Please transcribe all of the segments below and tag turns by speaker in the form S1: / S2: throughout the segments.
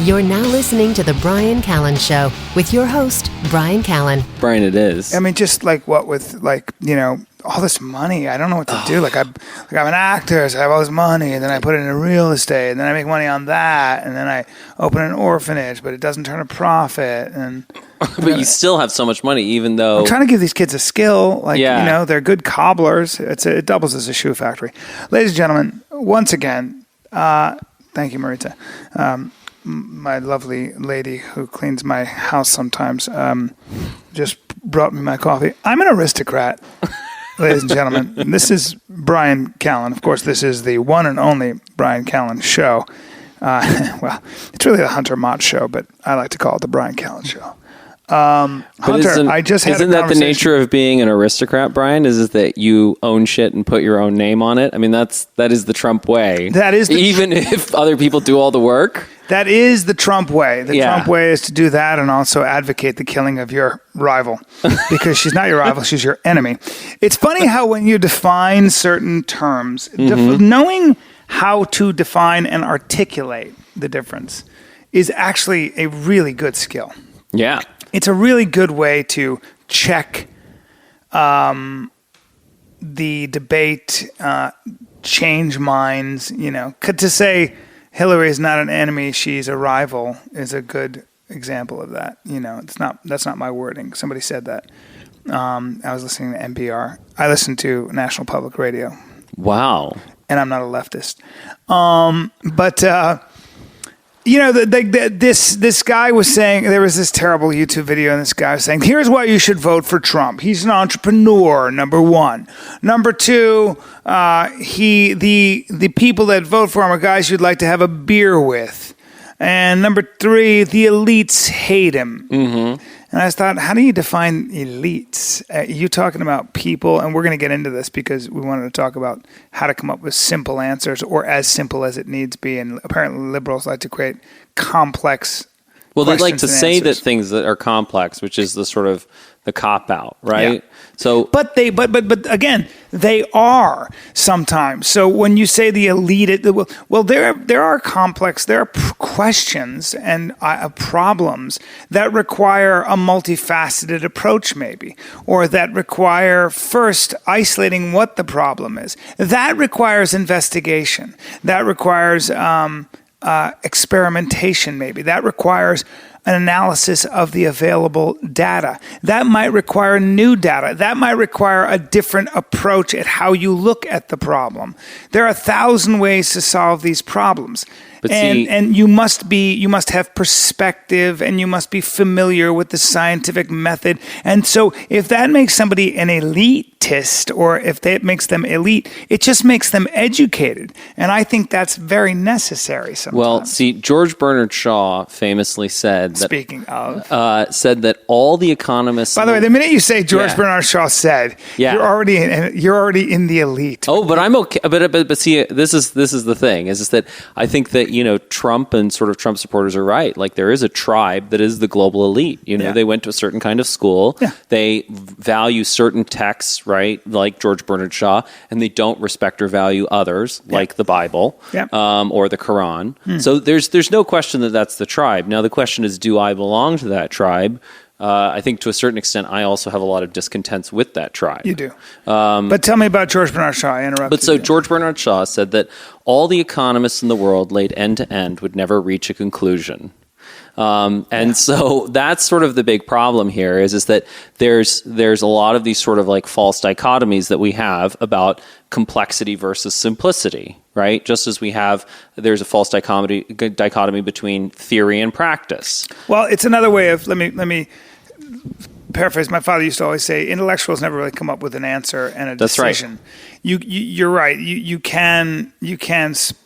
S1: You're now listening to The Bryan Callen Show with your host, Bryan Callen.
S2: Bryan, it is.
S3: I mean, just like what with all this money, I don't know what to do. I'm an actor, so I have all this money, and then I put it into real estate, and then I make money on that, and then I open an orphanage, but it doesn't turn a profit.
S2: But you still have so much money, even though
S3: I'm trying to give these kids a skill. They're good cobblers. It doubles as a shoe factory. Ladies and gentlemen, once again, thank you, Marita. My lovely lady who cleans my house sometimes just brought me my coffee. I'm an aristocrat, ladies and gentlemen. This is Bryan Callen. Of course, this is the one and only Bryan Callen Show. Well, it's really the Hunter Mott Show, but I like to call it the Bryan Callen Show. Hunter, isn't
S2: that the nature of being an aristocrat, Bryan? Is it that you own shit and put your own name on it? I mean, that is the Trump way.
S3: That is
S2: even if other people do all the work.
S3: That is the Trump way. The Trump way is to do that and also advocate the killing of your rival, because she's not your rival, she's your enemy. It's funny how when you define certain terms, knowing how to define and articulate the difference is actually a really good skill.
S2: Yeah.
S3: It's a really good way to check the debate, change minds, to say Hillary is not an enemy, she's a rival is a good example of that. That's not my wording. Somebody said that. I was listening to NPR. I listen to National Public Radio.
S2: Wow.
S3: And I'm not a leftist. This guy was saying, there was this terrible YouTube video, and this guy was saying, here's why you should vote for Trump. He's an entrepreneur, number one. Number two, the people that vote for him are guys you'd like to have a beer with. And number three, the elites hate him. Mm-hmm. And I thought, how do you define elites? You talking about people, and we're going to get into this because we wanted to talk about how to come up with simple answers, or as simple as it needs be. And apparently liberals like to create complex
S2: Well, they like to say
S3: answers.
S2: that things that are complex, which is the sort of the cop-out, right?
S3: Yeah.
S2: So,
S3: but again, they are sometimes. So when you say the elite, there are complex, there are questions and problems that require a multifaceted approach, maybe, or that require first isolating what the problem is. That requires investigation. That requires experimentation, maybe. That requires an analysis of the available data. That might require new data. That might require a different approach at how you look at the problem. There are 1,000 ways to solve these problems. And you must have perspective, and you must be familiar with the scientific method. And so if that makes somebody an elitist, or if that makes them elite, it just makes them educated. And I think that's very necessary sometimes.
S2: Well, see, George Bernard Shaw famously said that...
S3: Speaking of...
S2: said that all the economists...
S3: By the way, the minute you say George Bernard Shaw said, you're already in the elite.
S2: Oh, but I'm okay. But see, this is the thing, is that I think that, Trump and sort of Trump supporters are right. Like, there is a tribe that is the global elite. They went to a certain kind of school. Yeah. They value certain texts, right, like George Bernard Shaw, and they don't respect or value others, like the Bible or the Quran. So there's no question that that's the tribe. Now, the question is, do I belong to that tribe? I think to a certain extent, I also have a lot of discontents with that tribe.
S3: You do. But tell me about George Bernard Shaw. I interrupted
S2: But so George Bernard Shaw said that all the economists in the world laid end to end would never reach a conclusion. So that's sort of the big problem here is that there's a lot of these sort of like false dichotomies that we have about complexity versus simplicity, right? Just as there's a false dichotomy between theory and practice.
S3: Well, it's another way of, let me paraphrase. My father used to always say, intellectuals never really come up with an answer and a decision.
S2: That's right.
S3: You're right. You can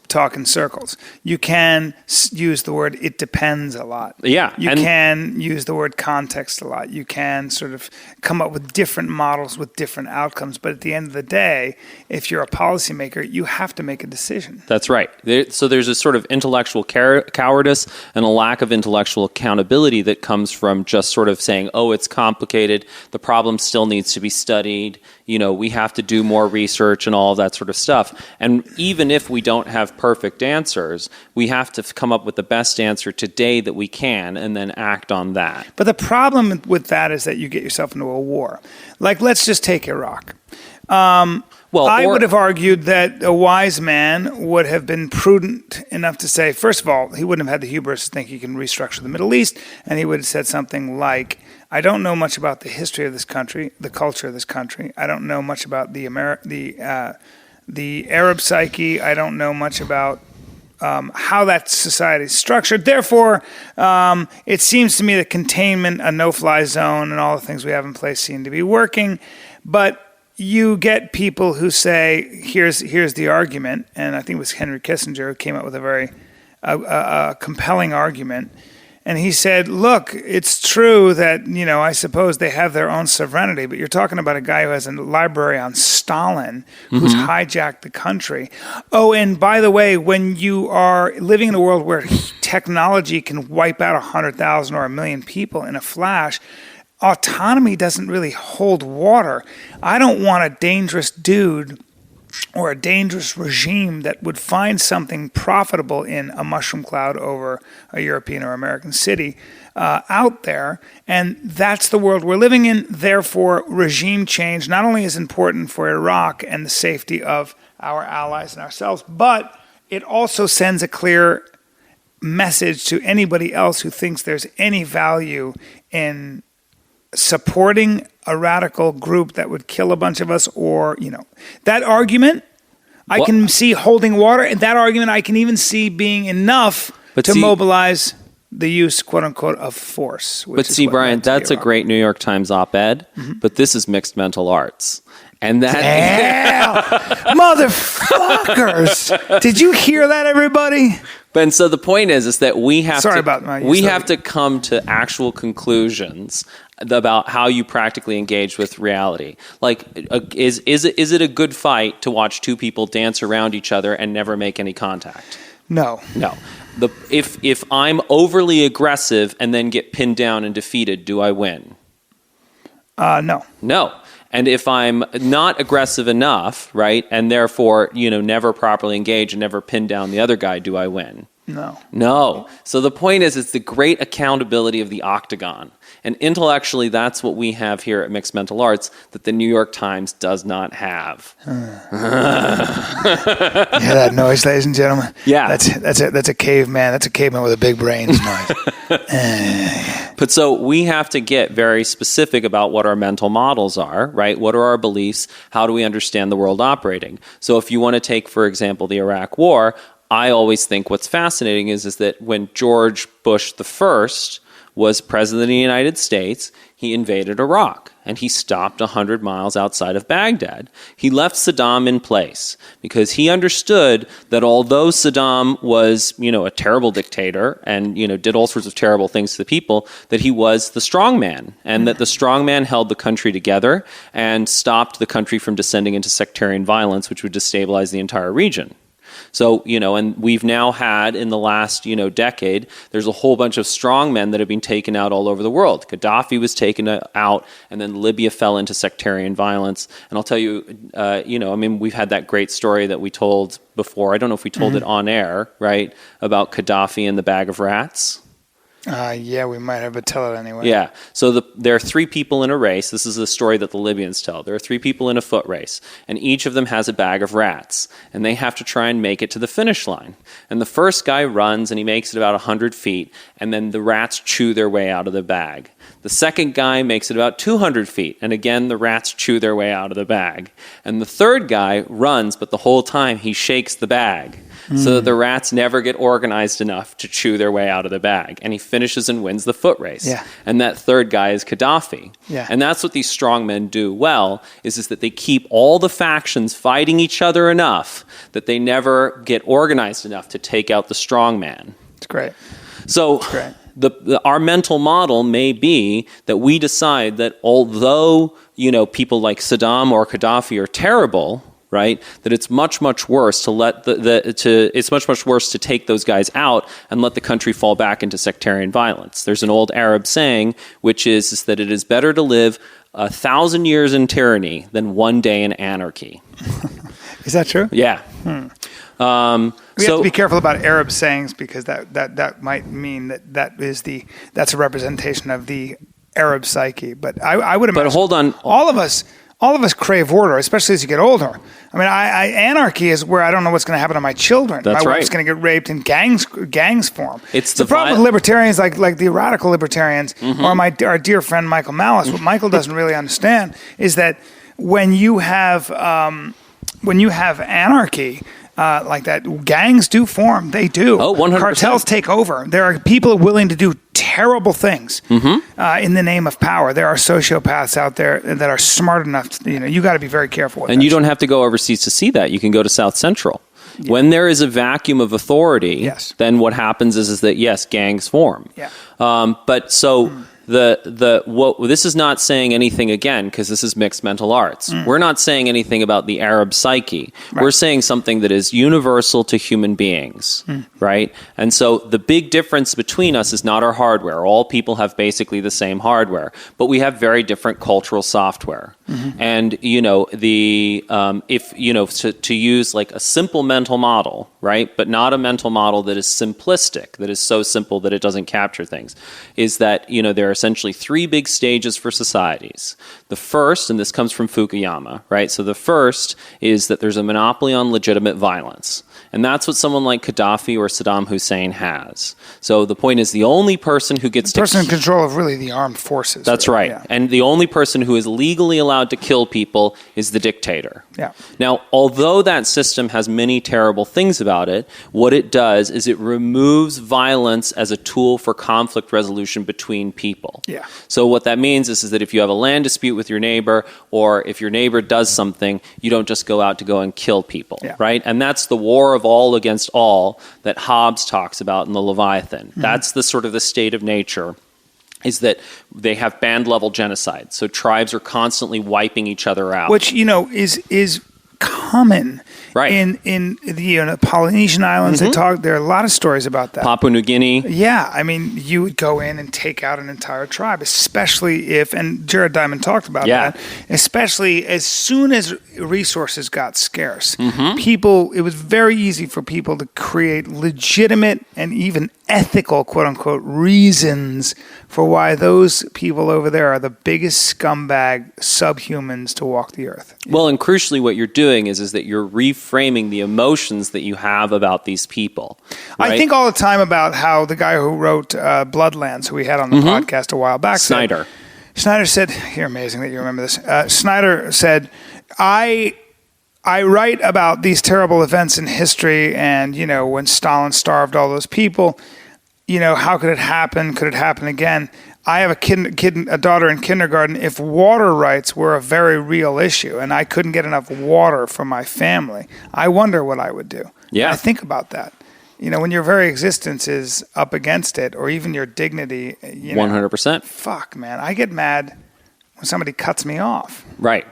S3: talk in circles. You can use the word "it depends" a lot.
S2: Yeah.
S3: You can use the word "context" a lot. You can sort of come up with different models with different outcomes. But at the end of the day, if you're a policymaker, you have to make a decision.
S2: That's right. So there's a sort of intellectual cowardice and a lack of intellectual accountability that comes from just sort of saying, oh, it's complicated. The problem still needs to be studied. We have to do more research and all of that sort of stuff. And even if we don't have perfect answers, we have to come up with the best answer today that we can and then act on that.
S3: But the problem with that is that you get yourself into a war. Like, let's just take Iraq. I would have argued that a wise man would have been prudent enough to say, first of all, he wouldn't have had the hubris to think he can restructure the Middle East, and he would have said something like, I don't know much about the history of this country, the culture of this country. I don't know much about the Arab psyche. I don't know much about how that society is structured. Therefore, it seems to me that containment, a no-fly zone, and all the things we have in place seem to be working. But you get people who say, here's the argument, and I think it was Henry Kissinger who came up with a very compelling argument. And he said, look, it's true that, I suppose they have their own sovereignty, but you're talking about a guy who has a library on Stalin, who's hijacked the country. Oh, and by the way, when you are living in a world where technology can wipe out 100,000 or 1 million people in a flash, autonomy doesn't really hold water. I don't want a dangerous dude or a dangerous regime that would find something profitable in a mushroom cloud over a European or American city out there. And that's the world we're living in. Therefore, regime change not only is important for Iraq and the safety of our allies and ourselves, but it also sends a clear message to anybody else who thinks there's any value in supporting a radical group that would kill a bunch of us, or, that argument I can see holding water, and that argument I can even see being enough to mobilize the use, quote unquote, of force.
S2: But see, Bryan, that's a great New York Times op-ed, but this is mixed mental arts. And that
S3: motherfuckers! Did you hear that, everybody?
S2: And so the point is that we have to come to actual conclusions about how you practically engage with reality. Like, is it a good fight to watch two people dance around each other and never make any contact?
S3: No.
S2: If I'm overly aggressive and then get pinned down and defeated, do I win?
S3: No.
S2: And if I'm not aggressive enough, right, and therefore, never properly engage and never pin down the other guy, do I win? No. So the point is, it's the great accountability of the octagon. And intellectually, that's what we have here at Mixed Mental Arts that the New York Times does not have.
S3: You hear that noise, ladies and gentlemen?
S2: Yeah.
S3: That's a caveman. That's a caveman with a big brains noise.
S2: But so we have to get very specific about what our mental models are, right? What are our beliefs? How do we understand the world operating? So if you want to take, for example, the Iraq War, I always think what's fascinating is that when George Bush I was president of the United States, he invaded Iraq, and he stopped 100 miles outside of Baghdad. He left Saddam in place because he understood that although Saddam was, a terrible dictator and, did all sorts of terrible things to the people, that he was the strong man, and that the strong man held the country together and stopped the country from descending into sectarian violence, which would destabilize the entire region. So, and we've now had in the last, decade, there's a whole bunch of strong men that have been taken out all over the world. Gaddafi was taken out, and then Libya fell into sectarian violence. And I'll tell you, we've had that great story that we told before. I don't know if we told it on air, right, about Gaddafi and the bag of rats.
S3: Yeah, we might have, but tell it anyway.
S2: Yeah. So there are three people in a race. This is a story that the Libyans tell. There are three people in a foot race, and each of them has a bag of rats, and they have to try and make it to the finish line. And the first guy runs, and he makes it about 100 feet, and then the rats chew their way out of the bag. The second guy makes it about 200 feet. And again, the rats chew their way out of the bag. And the third guy runs, but the whole time he shakes the bag so that the rats never get organized enough to chew their way out of the bag. And he finishes and wins the foot race.
S3: Yeah.
S2: And that third guy is Gaddafi.
S3: Yeah.
S2: And that's what these strongmen do well, is that they keep all the factions fighting each other enough that they never get organized enough to take out the strongman.
S3: It's great.
S2: So our mental model may be that we decide that although, people like Saddam or Gaddafi are terrible, right, that it's much worse to let it's much worse to take those guys out and let the country fall back into sectarian violence. There's an old Arab saying, which is that it is better to live 1,000 years in tyranny than one day in anarchy.
S3: Is that true?
S2: Yeah.
S3: We have to be careful about Arab sayings, because that might mean that's a representation of the Arab psyche. But I would imagine.
S2: But hold on,
S3: all of us crave order, especially as you get older. I mean, anarchy is where I don't know what's going to happen to my children.
S2: That's
S3: my
S2: right.
S3: wife's going to get raped in gangs form.
S2: It's
S3: the problem with libertarians, like the radical libertarians, or our dear friend Michael Malice. What Michael doesn't really understand is that when you have anarchy. Like that, gangs do form. They do.
S2: Oh, 100%.
S3: Cartels take over. There are people willing to do terrible things in the name of power. There are sociopaths out there that are smart enough to, you got to be very careful with that.
S2: And you don't have to go overseas to see that. You can go to South Central. Yeah. When there is a vacuum of authority, then what happens is that, yes, gangs form.
S3: Yeah.
S2: But so... this is not saying anything, again, because this is mixed mental arts. We're not saying anything about the Arab psyche. Right. We're saying something that is universal to human beings, right? And so the big difference between us is not our hardware. All people have basically the same hardware, but we have very different cultural software. And to use like a simple mental model, right, but not a mental model that is simplistic, that is so simple that it doesn't capture things, is that there are essentially three big stages for societies. The first, and this comes from Fukuyama, right? So the first is that there's a monopoly on legitimate violence. And that's what someone like Gaddafi or Saddam Hussein has. So the point is, the only person who gets
S3: in control of really the armed forces.
S2: That's right. Yeah. And the only person who is legally allowed to kill people is the dictator.
S3: Yeah.
S2: Now, although that system has many terrible things about it, what it does is it removes violence as a tool for conflict resolution between people.
S3: Yeah.
S2: So what that means is that if you have a land dispute with your neighbor, or if your neighbor does something, you don't just go out to go and kill people, right? And that's the war of all against all that Hobbes talks about in the Leviathan. That's the sort of the state of nature, is that they have band-level genocide. So tribes are constantly wiping each other out.
S3: Which, is common in the Polynesian islands. There are a lot of stories about that.
S2: Papua New Guinea.
S3: Yeah, I mean, you would go in and take out an entire tribe, especially if, and Jared Diamond talked about that, especially as soon as resources got scarce. It was very easy for people to create legitimate and even ethical, quote-unquote, reasons for why those people over there are the biggest scumbag subhumans to walk the earth.
S2: Well, and crucially what you're doing is that you're reframing the emotions that you have about these people. Right?
S3: I think all the time about how the guy who wrote Bloodlands, who we had on the podcast a while back,
S2: Snyder
S3: said, you're amazing that you remember this. Snyder said, I write about these terrible events in history, and, when Stalin starved all those people, how could it happen? Could it happen again? I have a daughter in kindergarten. If water rights were a very real issue and I couldn't get enough water for my family, I wonder what I would do.
S2: Yeah.
S3: I think about that. When your very existence is up against it, or even your dignity,
S2: 100%.
S3: Fuck, man. I get mad when somebody cuts me off.
S2: Right.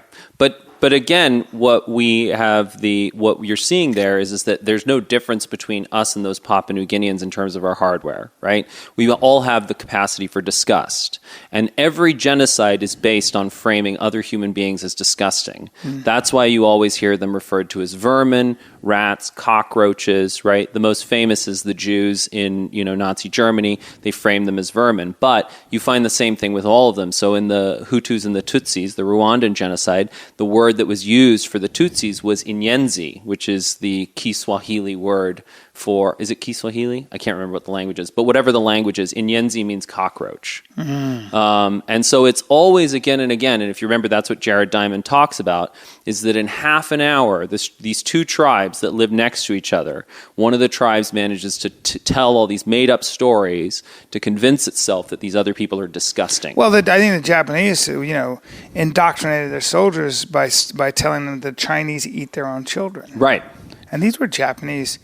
S2: But again, what you're seeing there is that there's no difference between us and those Papua New Guineans in terms of our hardware, right? We all have the capacity for disgust. And every genocide is based on framing other human beings as disgusting. That's why you always hear them referred to as vermin, rats, cockroaches, right? The most famous is the Jews in, Nazi Germany. They frame them as vermin. But you find the same thing with all of them. So in the Hutus and the Tutsis, the Rwandan genocide, the word that was used for the Tutsis was Inyenzi, which is the Kiswahili word for, is it Kiswahili? I can't remember what the language is, but whatever the language is, Inyenzi means cockroach. And so it's always again and again, and if you remember, that's what Jared Diamond talks about, is that in half an hour, these two tribes that live next to each other, one of the tribes manages to tell all these made-up stories to convince itself that these other people are disgusting.
S3: Well, I think the Japanese, indoctrinated their soldiers by telling them the Chinese eat their own children.
S2: Right.
S3: And these were Japanese,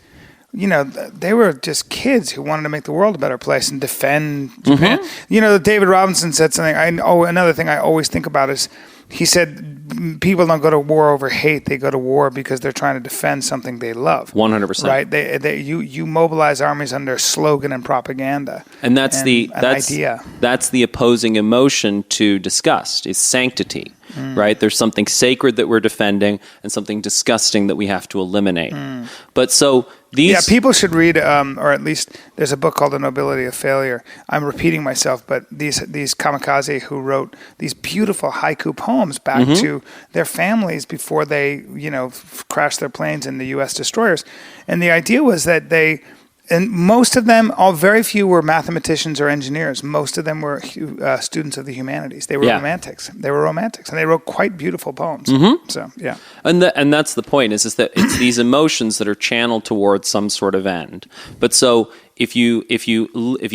S3: they were just kids who wanted to make the world a better place and defend Japan. David Robinson said something. Another thing I always think about is, he said, people don't go to war over hate. They go to war because they're trying to defend something they love.
S2: 100%.
S3: Right? You mobilize armies under slogan and propaganda.
S2: And that's the
S3: idea.
S2: That's the opposing emotion to disgust, is sanctity. Right? There's something sacred that we're defending and something disgusting that we have to eliminate. But so these...
S3: Yeah, people should read, or at least there's a book called The Nobility of Failure. I'm repeating myself, but these kamikaze who wrote these beautiful haiku poems back to their families before they, crashed their planes in the U.S. destroyers. And the idea was that and most of them, very few were mathematicians or engineers. Most of them were students of the humanities. They were romantics. And they wrote quite beautiful poems. So, yeah.
S2: And that's the point, is that it's these emotions that are channeled towards some sort of end. But so if you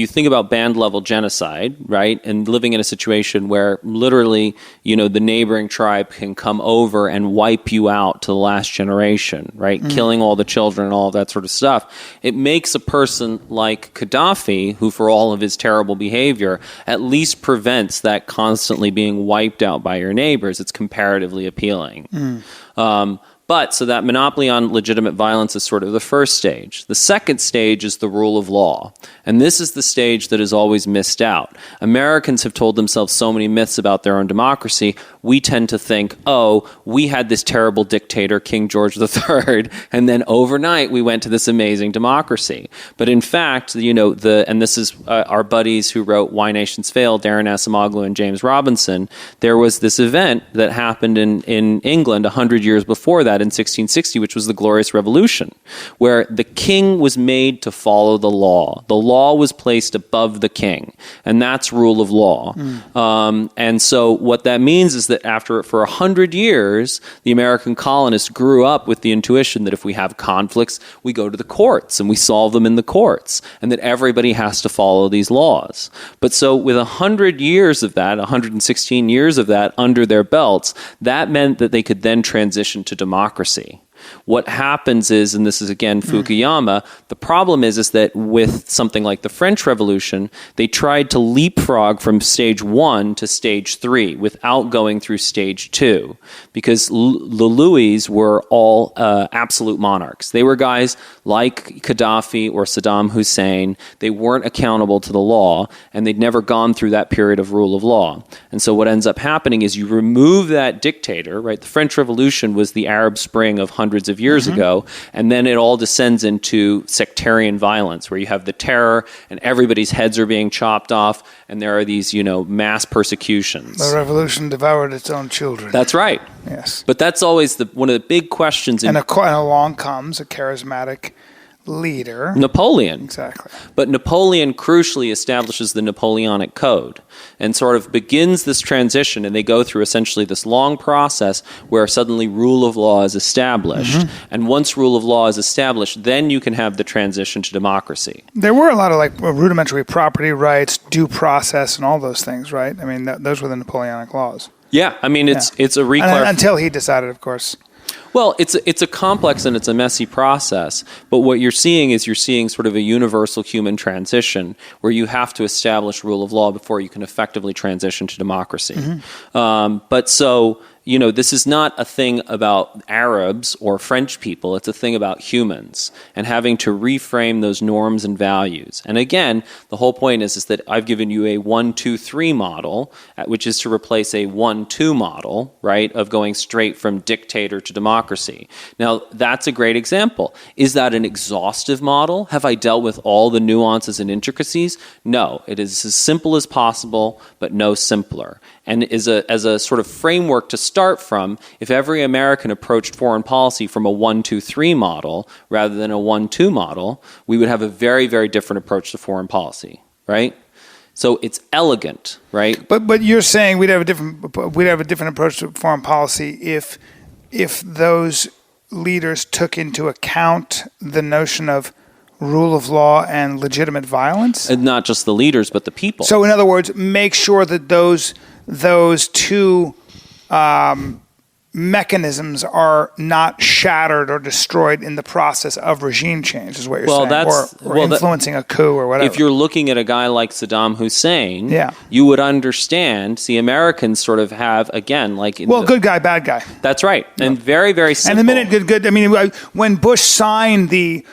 S2: think about band level genocide, right, and living in a situation where literally, the neighboring tribe can come over and wipe you out to the last generation, right, killing all the children and all of that sort of stuff, it makes a person like Gaddafi, who for all of his terrible behavior, at least prevents that constantly being wiped out by your neighbors. It's comparatively appealing. But so that monopoly on legitimate violence is sort of the first stage. The second stage is the rule of law. And this is the stage that is always missed out. Americans have told themselves so many myths about their own democracy. We tend to think, we had this terrible dictator, King George III, and then overnight we went to this amazing democracy. But in fact, and this is our buddies who wrote Why Nations Fail, Darren Asimoglu and James Robinson, there was this event that happened in England 100 years before that, in 1660, which was the Glorious Revolution, where the king was made to follow the law. The law was placed above the king, and that's rule of law. And so what that means is that for 100 years, the American colonists grew up with the intuition that if we have conflicts, we go to the courts and we solve them in the courts, and that everybody has to follow these laws. But so with 100 years of that, 116 years of that under their belts, that meant that they could then transition to democracy. What happens is, and this is again Fukuyama, the problem is that with something like the French Revolution, they tried to leapfrog from stage 1 to stage 3 without going through stage 2, because the Louis were all absolute monarchs. They were guys like Gaddafi or Saddam Hussein. They weren't accountable to the law, and they'd never gone through that period of rule of law. And so what ends up happening is you remove that dictator, right? The French Revolution was the Arab Spring of hundreds of years ago, and then it all descends into sectarian violence, where you have the terror and everybody's heads are being chopped off, and there are these, mass persecutions.
S3: The revolution devoured its own children.
S2: That's right.
S3: Yes.
S2: But that's always one of the big questions.
S3: And along comes a charismatic leader.
S2: Napoleon.
S3: Exactly.
S2: But Napoleon crucially establishes the Napoleonic Code and sort of begins this transition, and they go through essentially this long process where suddenly rule of law is established. And once rule of law is established, then you can have the transition to democracy.
S3: There were a lot of rudimentary property rights, due process, and all those things, right? I mean, those were the Napoleonic laws.
S2: Yeah, I mean, it's a reclarification.
S3: Until he decided, of course.
S2: Well, it's a complex and it's a messy process, but what you're seeing sort of a universal human transition where you have to establish rule of law before you can effectively transition to democracy. But so, this is not a thing about Arabs or French people. It's a thing about humans and having to reframe those norms and values. And again, the whole point is that I've given you a 1-2-3 model, which is to replace a 1-2 model, right, of going straight from dictator to democracy. Now, that's a great example. Is that an exhaustive model? Have I dealt with all the nuances and intricacies? No, it is as simple as possible, but no simpler. And as a sort of framework to start start from, if every American approached foreign policy from a 1-2-3 model rather than a 1-2 model, we would have a very, very different approach to foreign policy, right? So it's elegant, right?
S3: But you're saying we'd have a different approach to foreign policy if those leaders took into account the notion of rule of law and legitimate violence?
S2: And not just the leaders, but the people.
S3: So in other words, make sure that those two mechanisms are not shattered or destroyed in the process of regime change, is what you're saying, or influencing a coup or whatever.
S2: If you're looking at a guy like Saddam Hussein,
S3: yeah,
S2: you would understand. See, Americans sort of have, again, like...
S3: good guy, bad guy.
S2: That's right. And very, very simple.
S3: And the minute good, I mean, when Bush signed the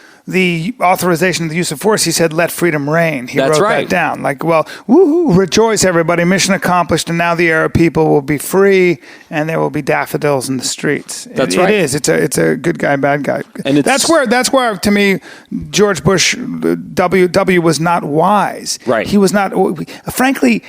S3: authorization of the use of force, he said, let freedom reign. He wrote that down. Like, well, woohoo, rejoice, everybody, mission accomplished, and now the Arab people will be free, and there will be daffodils in the streets.
S2: That's right.
S3: It is. It's a good guy, bad guy. And that's where, to me, George Bush, W was not wise.
S2: Right.
S3: He was not, frankly,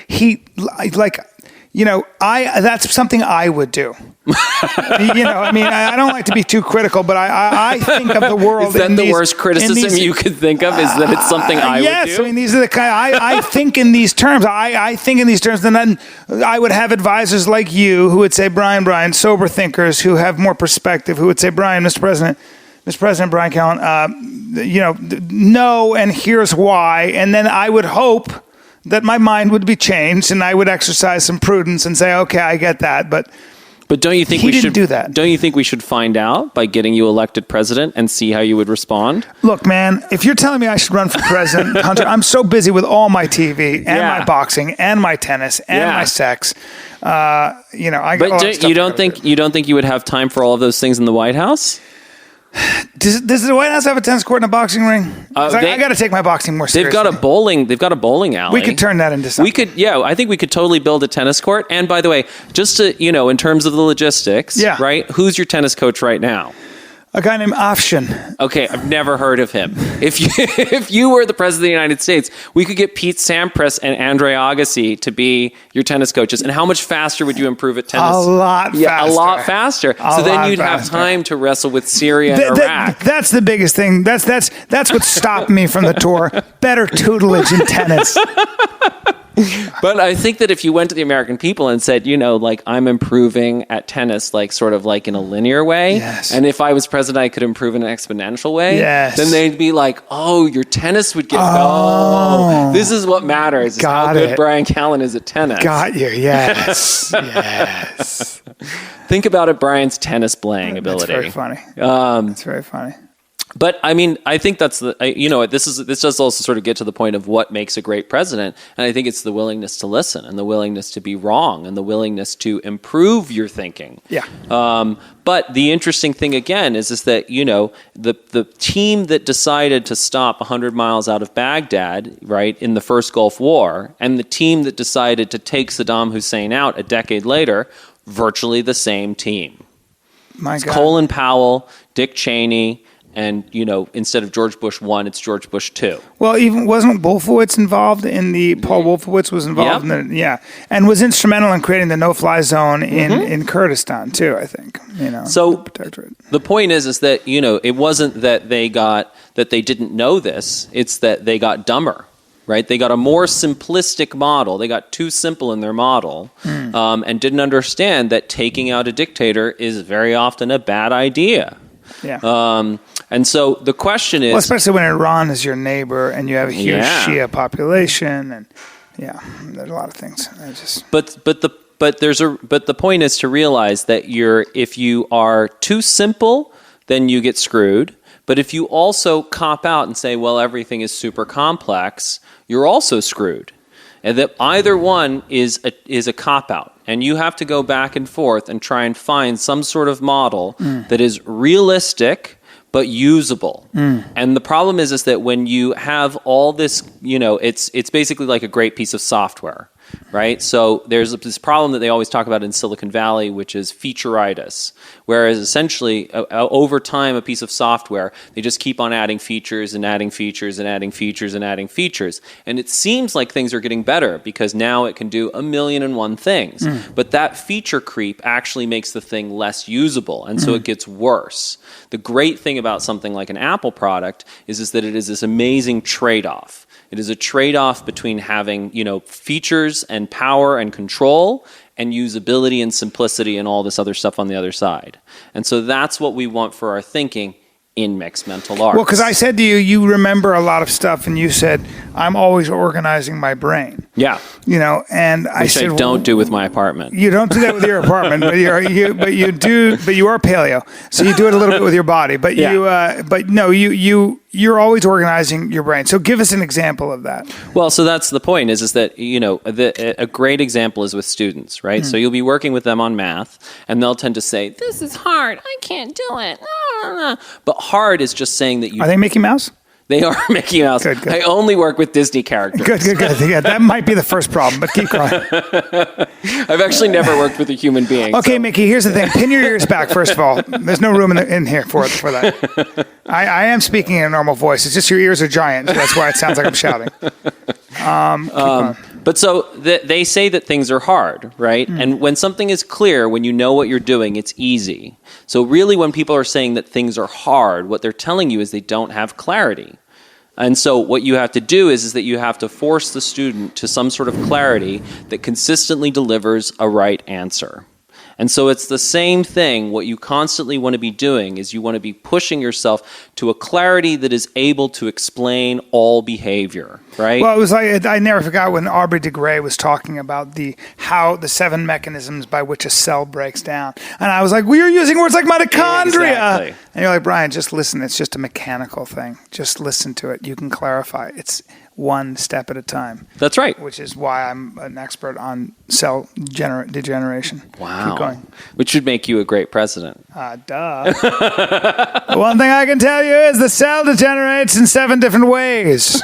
S3: that's something I would do. I mean, I don't like to be too critical, but I think of the world.
S2: Is that the worst criticism you could think of? Is that it's something I would do?
S3: Yes, I mean, these are the kind. I think in these terms. I think in these terms. And then I would have advisors like you who would say, Brian, sober thinkers who have more perspective, who would say, Brian, Mr. President Bryan Callen, no, and here's why. And then I would hope that my mind would be changed and I would exercise some prudence and say, okay, I get that, but
S2: don't you think
S3: we should do that?
S2: Don't you think we should find out by getting you elected president and see how you would respond?
S3: Look, man, if you're telling me I should run for president, Hunter, I'm so busy with all my TV and my boxing and my tennis and my sex. I got a lot of stuff
S2: you don't think you would have time for all of those things in the White House?
S3: Does the White House have a tennis court and a boxing ring? I got to take my boxing more seriously.
S2: They've got a bowling alley.
S3: We could turn that into something.
S2: I think we could totally build a tennis court. And by the way, just to, in terms of the logistics, right? Who's your tennis coach right now?
S3: A guy named Afshin.
S2: Okay, I've never heard of him. If you were the president of the United States, we could get Pete Sampras and Andre Agassi to be your tennis coaches. And how much faster would you improve at tennis?
S3: A lot faster.
S2: Yeah, a lot faster. So then you'd have time to wrestle with Syria and Iraq.
S3: That's the biggest thing. That's what stopped me from the tour. Better tutelage in tennis.
S2: But I think that if you went to the American people and said, I'm improving at tennis, sort of in a linear way.
S3: Yes.
S2: And if I was president, I could improve in an exponential way.
S3: Yes.
S2: Then they'd be like, oh, your tennis would get, this is what matters. How good Bryan Callen is at tennis.
S3: Got you. Yes. Yes.
S2: Think about it, Brian's tennis playing ability.
S3: That's very funny. That's very funny.
S2: But I mean, I think that's this does also sort of get to the point of what makes a great president, and I think it's the willingness to listen and the willingness to be wrong and the willingness to improve your thinking.
S3: Yeah.
S2: But the interesting thing again is that the team that decided to stop 100 miles out of Baghdad, right, in the first Gulf War, and the team that decided to take Saddam Hussein out a decade later, virtually the same team.
S3: It's
S2: Colin Powell, Dick Cheney. And, instead of George Bush 1, it's George Bush 2.
S3: Well, even wasn't Wolfowitz involved in Paul Wolfowitz was involved in and was instrumental in creating the no-fly zone in Kurdistan too, I think.
S2: So the point is that, it wasn't that they didn't know this, it's that they got dumber. Right? They got a more simplistic model. They got too simple in their model and didn't understand that taking out a dictator is very often a bad idea.
S3: Yeah.
S2: And so the question is...
S3: Well, especially when Iran is your neighbor and you have a huge Shia population and there's a lot of things.
S2: But the point is to realize that if you are too simple, then you get screwed. But if you also cop out and say, well, everything is super complex, you're also screwed. And that either one is a cop-out. And you have to go back and forth and try and find some sort of model that is realistic but usable. And the problem is that when you have all this, it's basically like a great piece of software. right? So there's this problem that they always talk about in Silicon Valley, which is featuritis, whereas essentially over time, a piece of software, they just keep on adding features and adding features and adding features and adding features. And it seems like things are getting better because now it can do 1,000,001 things. But that feature creep actually makes the thing less usable, and so it gets worse. The great thing about something like an Apple product is that it is this amazing trade-off. It is a trade-off between having, features and power and control and usability and simplicity and all this other stuff on the other side. And so that's what we want for our thinking in mixed mental arts.
S3: Well, because I said to you, you remember a lot of stuff, and you said, I'm always organizing my brain.
S2: Yeah.
S3: And I said,
S2: I don't do with my apartment.
S3: You don't do that with your apartment, but you are paleo, so you do it a little bit with your body. But you're always organizing your brain. So give us an example of that.
S2: Well, so that's the point is that, a great example is with students, right? So you'll be working with them on math, and they'll tend to say, this is hard. I can't do it. But hard is just saying that you...
S3: Are they Mickey Mouse?
S2: They are Mickey Mouse.
S3: Good.
S2: I only work with Disney characters.
S3: Good. Yeah, that might be the first problem, but keep going.
S2: I've actually never worked with a human being.
S3: Okay, so. Mickey, here's the thing. Pin your ears back, first of all. There's no room in here for that. I am speaking in a normal voice. It's just your ears are giant. So that's why it sounds like I'm shouting.
S2: But so they say that things are hard, right? And when something is clear, when you know what you're doing, it's easy. So really when people are saying that things are hard, what they're telling you is they don't have clarity. And so what you have to do is that you have to force the student to some sort of clarity that consistently delivers a right answer. And so it's the same thing. What you constantly want to be doing is you want to be pushing yourself to a clarity that is able to explain all behavior, right?
S3: Well, it was like, I never forgot when Aubrey de Grey was talking about the 7 mechanisms by which a cell breaks down. And I was like, we are using words like mitochondria.
S2: Exactly.
S3: And you're like, Bryan, just listen. It's just a mechanical thing. Just listen to it. You can clarify. It's one step at a time.
S2: That's right.
S3: Which is why I'm an expert on cell degeneration.
S2: Wow.
S3: Keep going.
S2: Which should make you a great president.
S3: Duh. The one thing I can tell you is the cell degenerates in 7 different ways.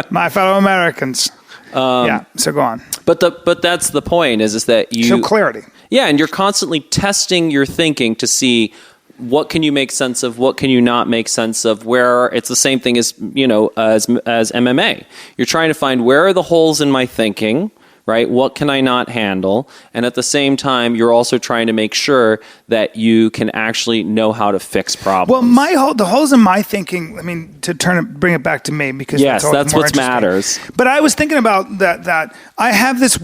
S3: My fellow Americans. So go on.
S2: But that's the point is that you...
S3: So clarity. Yeah,
S2: and you're constantly testing your thinking to see what can you make sense of, what can you not make sense of, where it's the same thing as, as MMA. You're trying to find where are the holes in my thinking, right? What can I not handle? And at the same time, you're also trying to make sure that you can actually know how to fix problems.
S3: Well, the holes in my thinking, I mean, bring it back to me because
S2: that's what matters.
S3: But I was thinking about that I have this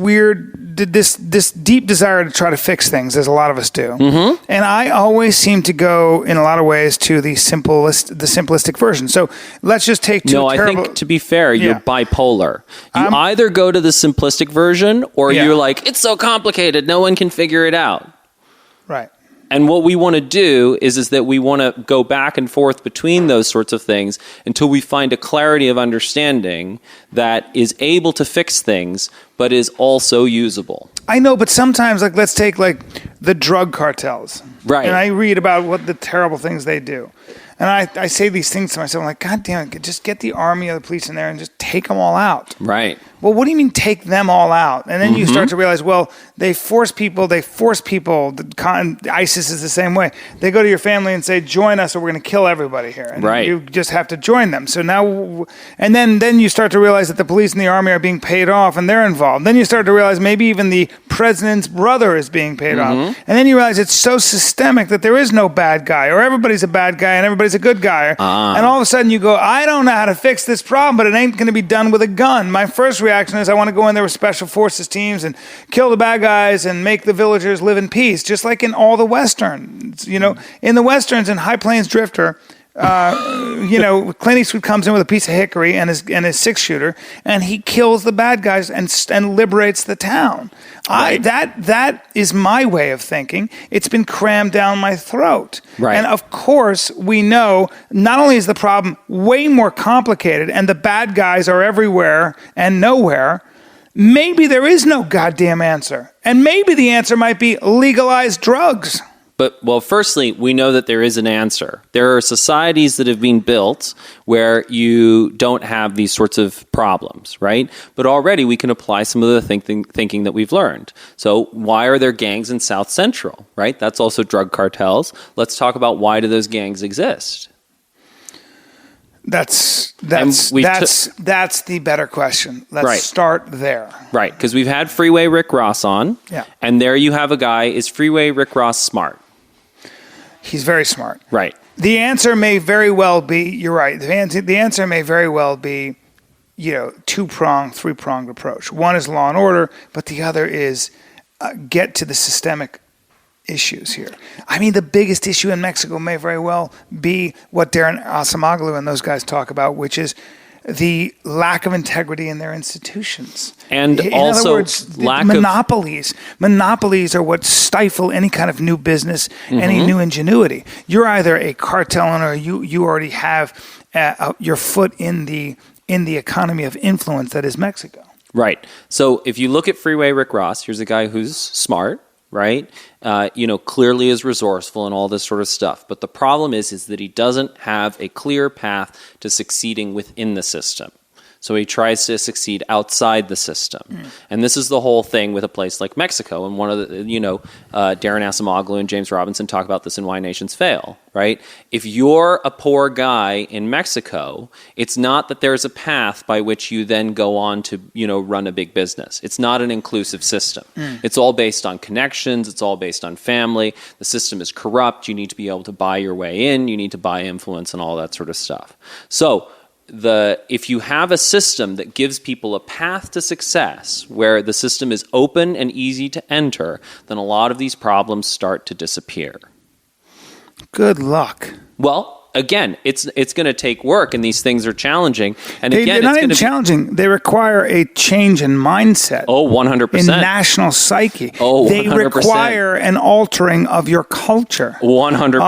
S3: this deep desire to try to fix things, as a lot of us do. Mm-hmm. And I always seem to go, in a lot of ways, to the simplistic version. So let's just take
S2: I think, to be fair, you're bipolar. You either go to the simplistic version, or you're like, it's so complicated, no one can figure it out.
S3: Right.
S2: And what we want to do is that we want to go back and forth between those sorts of things until we find a clarity of understanding that is able to fix things, but is also usable.
S3: I know, but sometimes, let's take the drug cartels.
S2: Right.
S3: And I read about what the terrible things they do. And I say these things to myself, I'm like, God damn it, just get the army or the police in there and just take them all out.
S2: Right.
S3: Well, what do you mean take them all out? And then you start to realize, well, they force people. ISIS is the same way. They go to your family and say, join us or we're going to kill everybody here. And you just have to join them. So now, and then you start to realize that the police and the army are being paid off and they're involved. Then you start to realize maybe even the president's brother is being paid off. And then you realize it's so systemic that there is no bad guy, or everybody's a bad guy and everybody's a good guy. And all of a sudden you go, I don't know how to fix this problem, but it ain't going to be done with a gun. My first reaction is I want to go in there with special forces teams and kill the bad guys and make the villagers live in peace, just like in all the westerns. In the westerns, in High Plains Drifter, Clint Eastwood comes in with a piece of hickory and his 6-shooter, and he kills the bad guys and liberates the town. Right. That is my way of thinking. It's been crammed down my throat.
S2: Right.
S3: And of course, we know not only is the problem way more complicated and the bad guys are everywhere and nowhere, maybe there is no goddamn answer. And maybe the answer might be legalize drugs.
S2: Firstly, we know that there is an answer. There are societies that have been built where you don't have these sorts of problems, right? But already we can apply some of the thinking that we've learned. So why are there gangs in South Central, right? That's also drug cartels. Let's talk about why do those gangs exist?
S3: That's the better question. Let's start there.
S2: Right, because we've had Freeway Rick Ross on, and there you have a guy. Is Freeway Rick Ross smart?
S3: He's very smart.
S2: Right.
S3: The answer may very well be, you're right, the answer may very well be, two-pronged, three-pronged approach. One is law and order, but the other is get to the systemic issues here. I mean, the biggest issue in Mexico may very well be what Darren Acemoglu and those guys talk about, which is the lack of integrity in their institutions.
S2: And
S3: in
S2: also
S3: other words,
S2: lack
S3: monopolies.
S2: of...
S3: Monopolies are what stifle any kind of new business, any new ingenuity. You're either a cartel owner or you already have your foot in the economy of influence that is Mexico.
S2: Right. So if you look at Freeway Rick Ross, here's a guy who's smart, right? Clearly is resourceful and all this sort of stuff. But the problem is that he doesn't have a clear path to succeeding within the system. So he tries to succeed outside the system. And this is the whole thing with a place like Mexico. And one of the, Darren Acemoglu and James Robinson talk about this in Why Nations Fail, right? If you're a poor guy in Mexico, it's not that there's a path by which you then go on to, run a big business. It's not an inclusive system. It's all based on connections. It's all based on family. The system is corrupt. You need to be able to buy your way in. You need to buy influence and all that sort of stuff. So if you have a system that gives people a path to success, where the system is open and easy to enter, then a lot of these problems start to disappear.
S3: Good luck.
S2: Well, again, it's going to take work, and these things are challenging. And
S3: they're not even challenging. They require a change in mindset.
S2: Oh, 100%.
S3: In national psyche.
S2: Oh, 100%.
S3: They require an altering of your culture.
S2: 100%.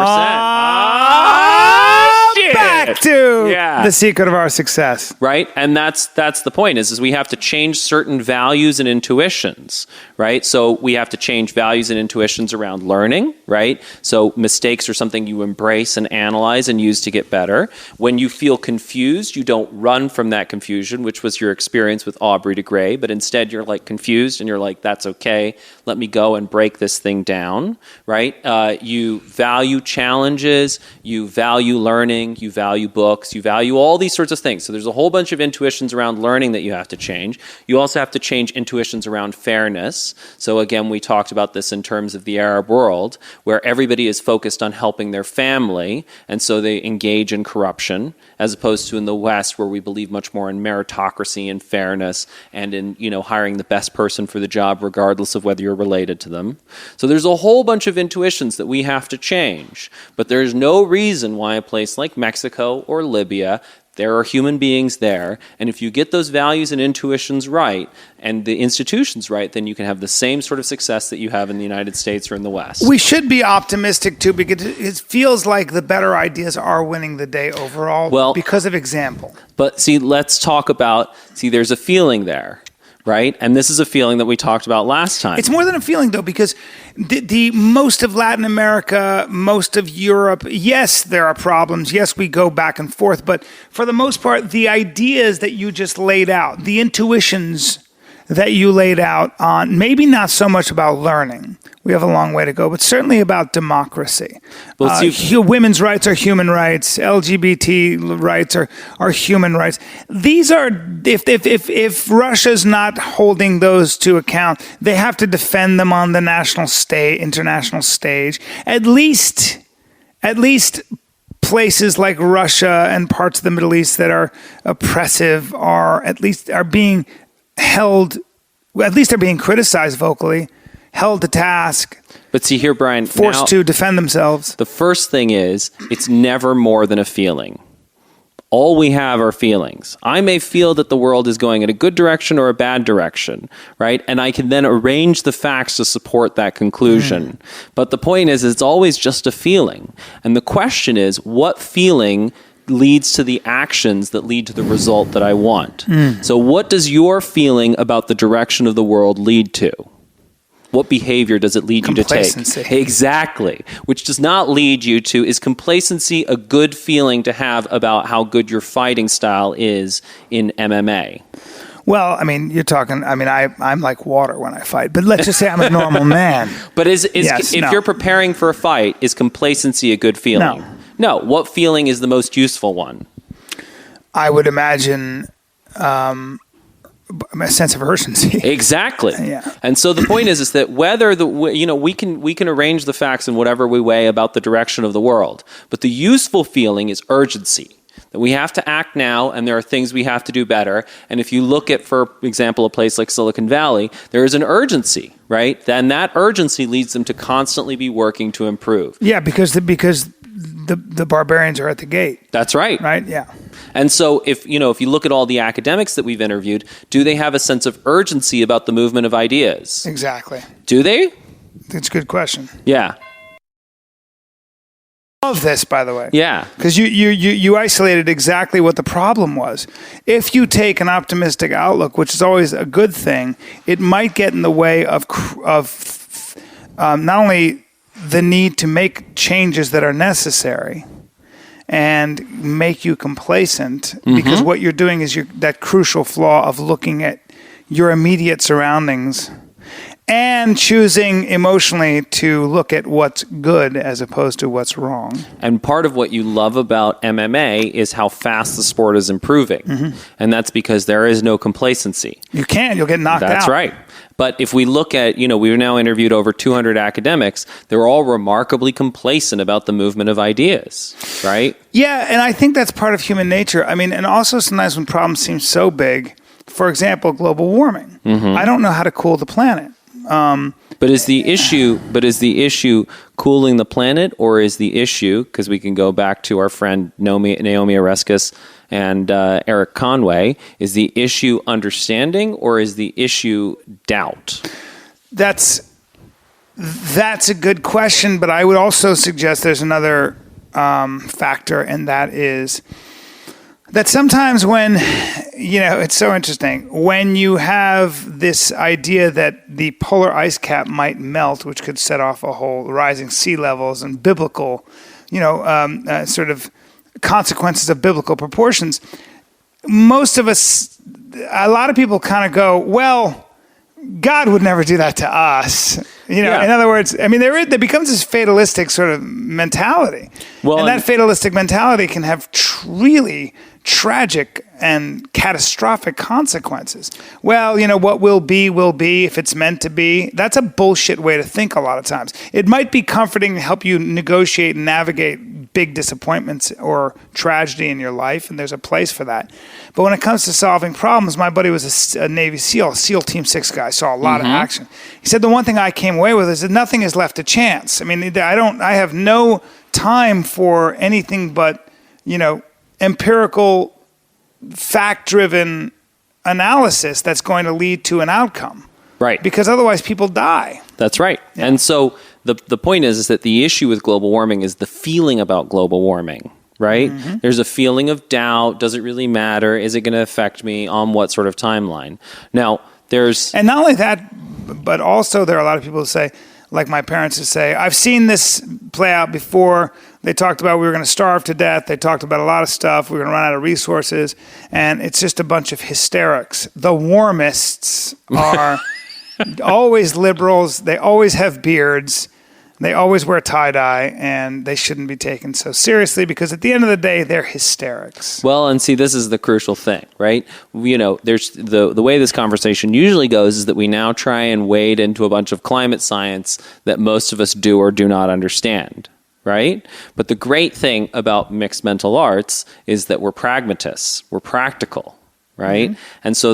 S3: Back to the secret of our success.
S2: Right? And that's the point is we have to change certain values and intuitions, right? So we have to change values and intuitions around learning, right? So mistakes are something you embrace and analyze and use to get better. When you feel confused, you don't run from that confusion, which was your experience with Aubrey de Grey, but instead you're like confused and you're like, that's okay. Let me go and break this thing down, right? You value challenges, you value learning, you value books, you value all these sorts of things. So there's a whole bunch of intuitions around learning that you have to change. You also have to change intuitions around fairness. So again, we talked about this in terms of the Arab world, where everybody is focused on helping their family, and so they engage in corruption, as opposed to in the West, where we believe much more in meritocracy and fairness and in, hiring the best person for the job, regardless of whether you're related to them. So there's a whole bunch of intuitions that we have to change. But there's no reason why a place like Mexico or Libya, there are human beings there, and if you get those values and intuitions right and the institutions right, then you can have the same sort of success that you have in the United States or in the West.
S3: We should be optimistic too, because it feels like the better ideas are winning the day overall because of example.
S2: But let's talk about, there's a feeling there. Right? And this is a feeling that we talked about last time.
S3: It's more than a feeling, though, because the most of Latin America, most of Europe, yes, there are problems. Yes, we go back and forth. But for the most part, the ideas that you just laid out, the intuitions that you laid out on, maybe not so much about learning. We have a long way to go, but certainly about democracy. Women's rights are human rights. LGBT rights are human rights. These are, if Russia's not holding those to account, they have to defend them on the international stage. At least places like Russia and parts of the Middle East that are oppressive are being held, at least they're being criticized vocally, held to task.
S2: But see here, Bryan,
S3: forced to defend themselves.
S2: The first thing is, it's never more than a feeling. All we have are feelings. I may feel that the world is going in a good direction or a bad direction, right? And I can then arrange the facts to support that conclusion. But the point is, it's always just a feeling. And the question is, what feeling leads to the actions that lead to the result that I want? So what does your feeling about the direction of the world lead to? What behavior does it lead you to take?
S3: Complacency.
S2: Exactly. Which does not lead you to, is complacency a good feeling to have about how good your fighting style is in MMA?
S3: Well, I mean, you're talking, I mean, I'm like water when I fight, but let's just say I'm a normal man.
S2: But if you're preparing for a fight, is complacency a good feeling? No. What feeling is the most useful one?
S3: I would imagine a sense of urgency.
S2: Exactly.
S3: Yeah.
S2: And so the point is that whether we can arrange the facts in whatever we way about the direction of the world, but the useful feeling is urgency. That we have to act now, and there are things we have to do better. And if you look at, for example, a place like Silicon Valley, there is an urgency, right? Then that urgency leads them to constantly be working to improve.
S3: Yeah, because the barbarians are at the gate.
S2: That's right.
S3: Right? Yeah.
S2: And so if you look at all the academics that we've interviewed, do they have a sense of urgency about the movement of ideas?
S3: Exactly.
S2: Do they?
S3: That's a good question.
S2: Yeah.
S3: Of this, by the way.
S2: Yeah.
S3: Because you isolated exactly what the problem was. If you take an optimistic outlook, which is always a good thing, it might get in the way of not only the need to make changes that are necessary and make you complacent, because what you're doing is that crucial flaw of looking at your immediate surroundings and choosing emotionally to look at what's good as opposed to what's wrong.
S2: And part of what you love about MMA is how fast the sport is improving. Mm-hmm. And that's because there is no complacency.
S3: You'll get knocked out.
S2: That's right. But if we look at, we've now interviewed over 200 academics, they're all remarkably complacent about the movement of ideas, right?
S3: Yeah, and I think that's part of human nature. I mean, and also sometimes when problems seem so big, for example, global warming. Mm-hmm. I don't know how to cool the planet.
S2: But is the issue cooling the planet, or is the issue, because we can go back to our friend Naomi Oreskes and Eric Conway, is the issue understanding, or is the issue doubt? That's
S3: a good question, but I would also suggest there's another factor, and that is that sometimes when, it's so interesting, when you have this idea that the polar ice cap might melt, which could set off a whole rising sea levels and biblical, sort of consequences of biblical proportions, most of us, a lot of people kind of go, well, God would never do that to us. In other words, I mean, there becomes this fatalistic sort of mentality. Well, and that fatalistic mentality can have really tragic and catastrophic consequences. Well, what will be if it's meant to be. That's a bullshit way to think a lot of times. It might be comforting to help you negotiate and navigate big disappointments or tragedy in your life, and there's a place for that. But when it comes to solving problems, my buddy was a Navy SEAL Team 6 guy, saw a lot of action. He said the one thing I came away with is that nothing is left to chance. I mean, I have no time for anything but, empirical, fact-driven analysis that's going to lead to an outcome.
S2: Right.
S3: Because otherwise people die.
S2: That's right. Yeah. And so the point is that the issue with global warming is the feeling about global warming, right? Mm-hmm. There's a feeling of doubt. Does it really matter? Is it going to affect me on what sort of timeline? Now, And not only that, but also there are a lot of people who say, like my parents would say, I've seen this play out before. They talked about we were going to starve to death. They talked about a lot of stuff. We were going to run out of resources. And it's just a bunch of hysterics. The warmists are always liberals. They always have beards. They always wear tie-dye, and they shouldn't be taken so seriously because at the end of the day, they're hysterics. Well, and see, this is the crucial thing, right? There's the way this conversation usually goes is that we now try and wade into a bunch of climate science that most of us do or do not understand, right? But the great thing about mixed mental arts is that we're pragmatists. We're practical. Right, mm-hmm. And so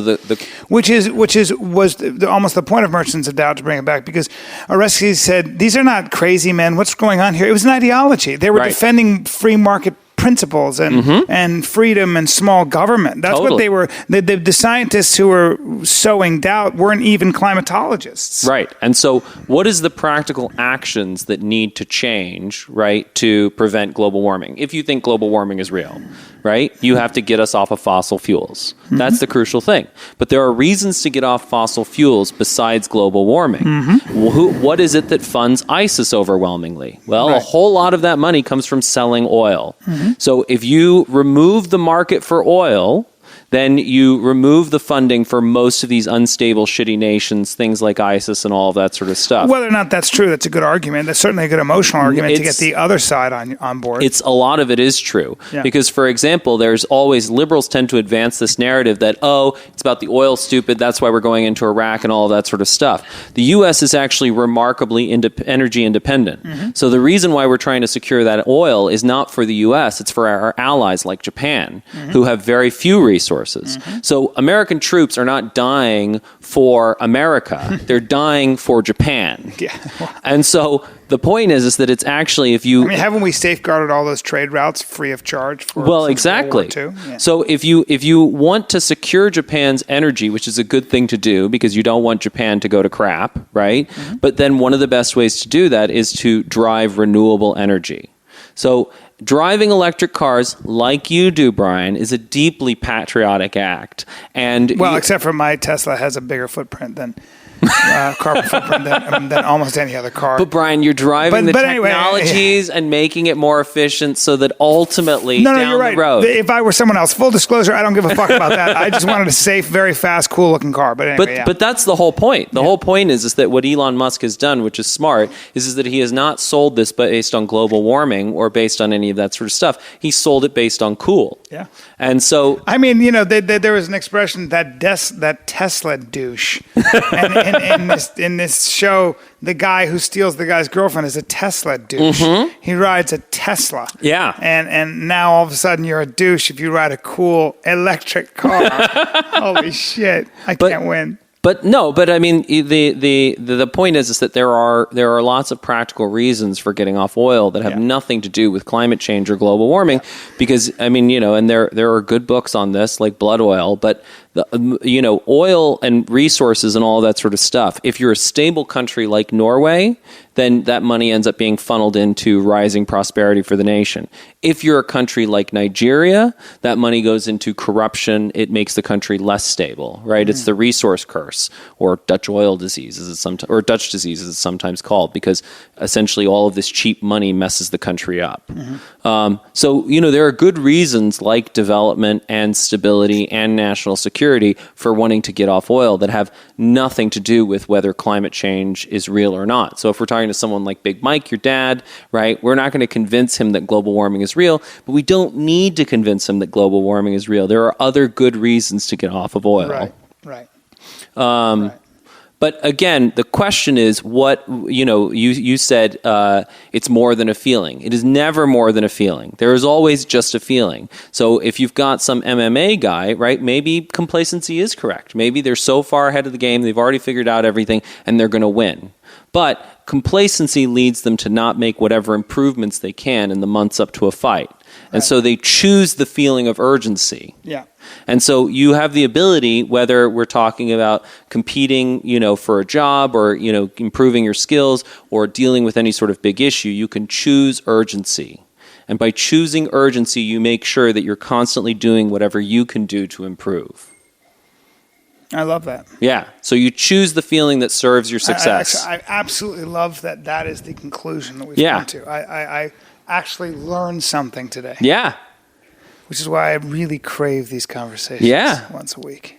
S3: which was almost the point of Merchants of Doubt, to bring it back, because Oreskes said these are not crazy men. What's going on here? It was an ideology. They were defending free market principles and freedom and small government. That's what they were. The scientists who were sowing doubt weren't even climatologists.
S2: Right. And so what is the practical actions that need to change, right, to prevent global warming? If you think global warming is real, right? You have to get us off of fossil fuels. That's the crucial thing. But there are reasons to get off fossil fuels besides global warming. What is it that funds ISIS overwhelmingly? Well, a whole lot of that money comes from selling oil. So if you remove the market for oil, then you remove the funding for most of these unstable, shitty nations, things like ISIS and all of that sort of stuff.
S3: Whether or not that's true, that's a good argument. That's certainly a good emotional argument to get the other side on board.
S2: A lot of it is true. Yeah. Because, for example, liberals tend to advance this narrative that, it's about the oil, stupid, that's why we're going into Iraq and all of that sort of stuff. The U.S. is actually remarkably energy independent. So the reason why we're trying to secure that oil is not for the U.S., it's for our allies like Japan, who have very few resources. So American troops are not dying for America. They're dying for Japan. And so the point is that it's actually
S3: haven't we safeguarded all those trade routes free of charge for
S2: exactly.
S3: World War II? Yeah.
S2: So if you want to secure Japan's energy, which is a good thing to do because you don't want Japan to go to crap, right? But then one of the best ways to do that is to drive renewable energy. So driving electric cars like you do, Bryan, is a deeply patriotic act.
S3: Except for my Tesla has a bigger footprint than carbon footprint than almost any other car.
S2: But Bryan, you're driving the technologies and making it more efficient so that ultimately down
S3: you're right.
S2: the road.
S3: If I were someone else, full disclosure, I don't give a fuck about that. I just wanted a safe, very fast, cool looking car. But anyway,
S2: but that's the whole point. The whole point is that what Elon Musk has done, which is smart, is that he has not sold this based on global warming or based on any of that sort of stuff. He sold it based on cool.
S3: Yeah.
S2: And so
S3: there was an expression that Tesla douche. And in this show, the guy who steals the guy's girlfriend is a Tesla douche. He rides a Tesla.
S2: Yeah.
S3: And now all of a sudden you're a douche if you ride a cool electric car. Holy shit. I can't win.
S2: But I mean, the point is that there are lots of practical reasons for getting off oil that have nothing to do with climate change or global warming, because and there are good books on this like Blood Oil, but oil and resources and all that sort of stuff. If you're a stable country like Norway, then that money ends up being funneled into rising prosperity for the nation. If you're a country like Nigeria, that money goes into corruption. It makes the country less stable, right? It's the resource curse, or Dutch oil disease, or Dutch disease as it's sometimes called, because essentially all of this cheap money messes the country up. So there are good reasons like development and stability and national security for wanting to get off oil that have nothing to do with whether climate change is real or not. So if we're talking to someone like Big Mike, your dad, right, we're not going to convince him that global warming is real, but we don't need to convince him that global warming is real. There are other good reasons to get off of oil.
S3: Right.
S2: But again, the question is you said it's more than a feeling. It is never more than a feeling. There is always just a feeling. So if you've got some MMA guy, right, maybe complacency is correct. Maybe they're so far ahead of the game, they've already figured out everything, and they're going to win. But complacency leads them to not make whatever improvements they can in the months up to a fight. And so they choose the feeling of urgency.
S3: Yeah.
S2: And so you have the ability, whether we're talking about competing, for a job or, improving your skills or dealing with any sort of big issue, you can choose urgency. And by choosing urgency, you make sure that you're constantly doing whatever you can do to improve.
S3: I love that.
S2: Yeah. So you choose the feeling that serves your success.
S3: I absolutely love that is the conclusion that we've come to. I actually learned something today.
S2: Yeah.
S3: Which is why I really crave these conversations once a week.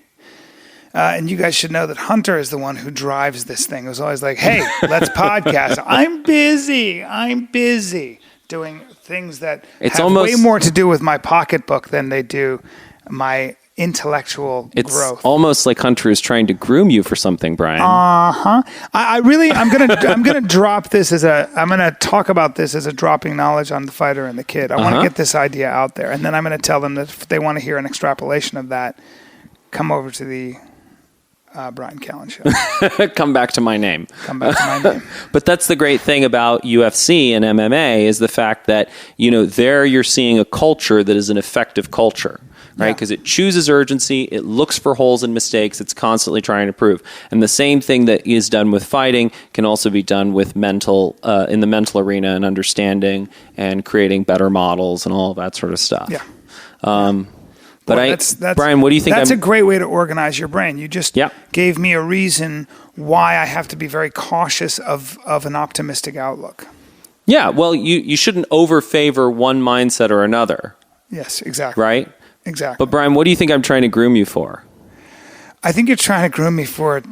S3: And you guys should know that Hunter is the one who drives this thing. It was always like, hey, let's podcast. I'm busy doing things that have way more to do with my pocketbook than they do my intellectual growth.
S2: It's almost like Hunter is trying to groom you for something, Bryan.
S3: I'm gonna drop this I'm gonna talk about this as a dropping knowledge on the fighter and the kid. I want to get this idea out there, and then I'm gonna tell them that if they want to hear an extrapolation of that, come over to the Bryan Callen show.
S2: Come back to my name.
S3: But
S2: that's the great thing about UFC and MMA is the fact that there you're seeing a culture that is an effective culture. Right, because it chooses urgency, it looks for holes and mistakes, it's constantly trying to improve. And the same thing that is done with fighting can also be done with in the mental arena and understanding and creating better models and all of that sort of stuff.
S3: Yeah.
S2: But Bryan, what do you think?
S3: That's a great way to organize your brain. You just gave me a reason why I have to be very cautious of an optimistic outlook.
S2: Yeah, well, you shouldn't overfavor one mindset or another.
S3: Yes, exactly.
S2: Right?
S3: Exactly.
S2: But Bryan, what do you think I'm trying to groom you for?
S3: I think you're trying to groom me for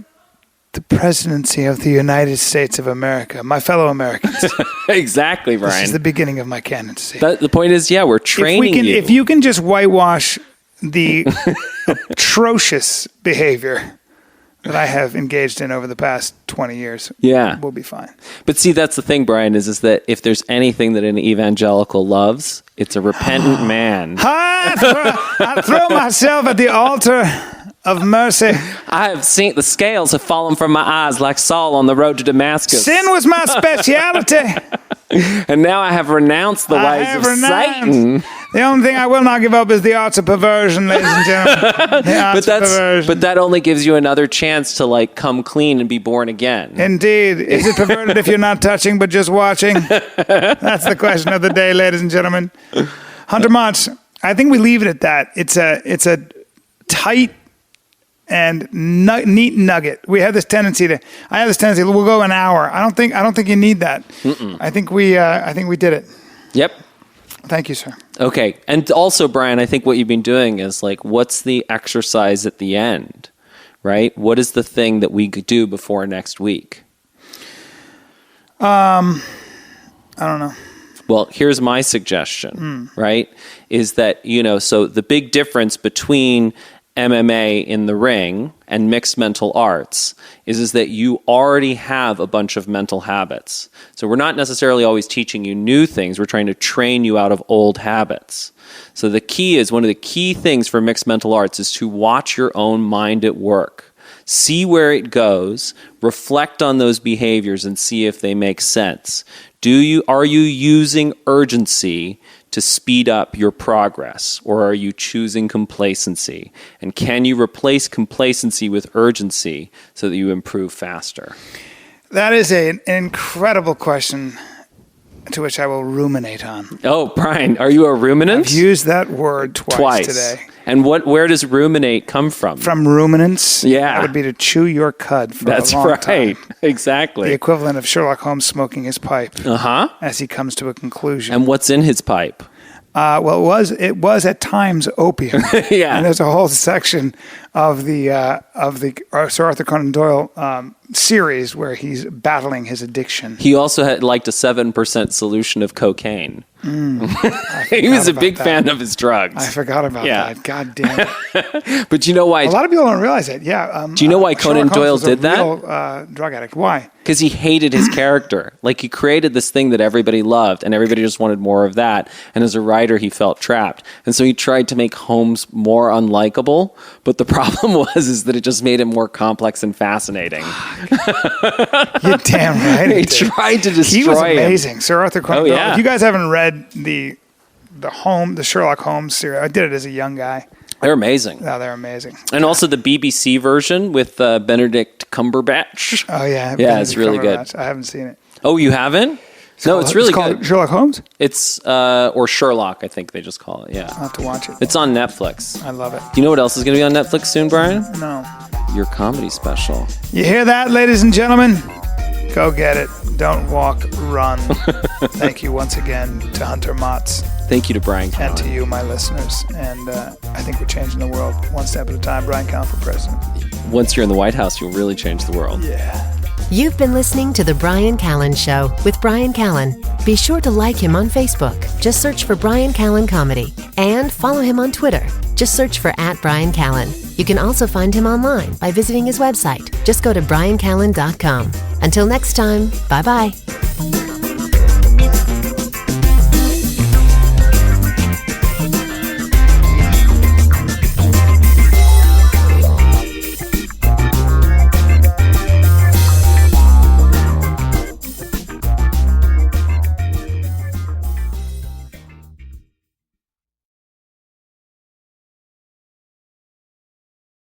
S3: the presidency of the United States of America, my fellow Americans.
S2: Exactly, Bryan.
S3: This is the beginning of my candidacy.
S2: The point is, we're training you.
S3: If you can just whitewash the atrocious behavior that I have engaged in over the past 20 years, we'll be fine.
S2: But see, that's the thing, Bryan, is that if there's anything that an evangelical loves, it's a repentant man.
S3: I throw myself at the altar of mercy.
S2: I have seen the scales have fallen from my eyes like Saul on the road to Damascus.
S3: Sin was my speciality.
S2: And now I have renounced the ways of Satan.
S3: The only thing I will not give up is the arts of perversion, ladies and gentlemen.
S2: But that only gives you another chance to come clean and be born again.
S3: Indeed. Is it perverted if you're not touching but just watching? That's the question of the day, ladies and gentlemen. Hunter Motts, I think we leave it at that. It's a tight and neat nugget. I have this tendency. We'll go an hour. I don't think you need that. I think we did it.
S2: Yep.
S3: Thank you, sir.
S2: Okay. And also, Bryan, I think what you've been doing is what's the exercise at the end, right? What is the thing that we could do before next week? I
S3: don't know.
S2: Well, here's my suggestion, right? Is that, so the big difference between MMA in the ring and mixed mental arts is that you already have a bunch of mental habits. So we're not necessarily always teaching you new things. We're trying to train you out of old habits. So the key is, one of the key things for mixed mental arts is to watch your own mind at work. See where it goes, reflect on those behaviors and see if they make sense. Are you using urgency to speed up your progress, or are you choosing complacency? And can you replace complacency with urgency so that you improve faster?
S3: That is an incredible question to which I will ruminate on.
S2: Oh, Bryan, are you a ruminant?
S3: I've used that word twice today.
S2: And where does ruminate come from?
S3: From ruminants?
S2: Yeah.
S3: That would be to chew your cud for a long time.
S2: That's right. Exactly.
S3: The equivalent of Sherlock Holmes smoking his pipe.
S2: Uh-huh.
S3: As he comes to a conclusion.
S2: And what's in his pipe?
S3: Well, it was at times opium.
S2: Yeah.
S3: And there's a whole section of the Sir Arthur Conan Doyle series where he's battling his addiction.
S2: He also had liked a 7% solution of cocaine. He was a big fan of his drugs.
S3: I forgot about that. God damn it.
S2: But you know why?
S3: A lot of people don't realize it. Yeah.
S2: Do you know why Conan Doyle did that?
S3: Real, drug addict. Why?
S2: Because he hated his character. He created this thing that everybody loved, and everybody just wanted more of that. And as a writer, he felt trapped. And so he tried to make Holmes more unlikable. But the problem is that it just made him more complex and fascherlock
S3: You're damn right.
S2: He tried to destroy him.
S3: He was amazing. Sir Arthur Conan Doyle.
S2: Yeah.
S3: If you guys haven't read the Sherlock Holmes series, I did it as a young guy.
S2: They're amazing.
S3: No, they're amazing.
S2: And also the BBC version with Benedict Cumberbatch.
S3: Oh, yeah.
S2: Yeah, it's really good.
S3: I haven't seen it.
S2: Oh, you haven't? It's really good.
S3: Sherlock Holmes?
S2: It's, or Sherlock, I think they just call it, yeah.
S3: I'll have to watch it.
S2: It's on Netflix.
S3: I love it.
S2: Do you know what else is going to be on Netflix soon, Bryan?
S3: No.
S2: Your comedy special.
S3: You hear that, ladies and gentlemen? Go get it. Don't walk, run. Thank you once again to Hunter Motts.
S2: Thank you to Bryan Callen.
S3: And to you, my listeners. And I think we're changing the world one step at a time. Bryan Callen for president.
S2: Once you're in the White House, you'll really change the world.
S3: Yeah.
S1: You've been listening to The Bryan Callen Show with Bryan Callen. Be sure to like him on Facebook. Just search for Bryan Callen Comedy. And follow him on Twitter. Just search for @Bryan Callen. You can also find him online by visiting his website. Just go to bryancallen.com. Until next time, bye-bye.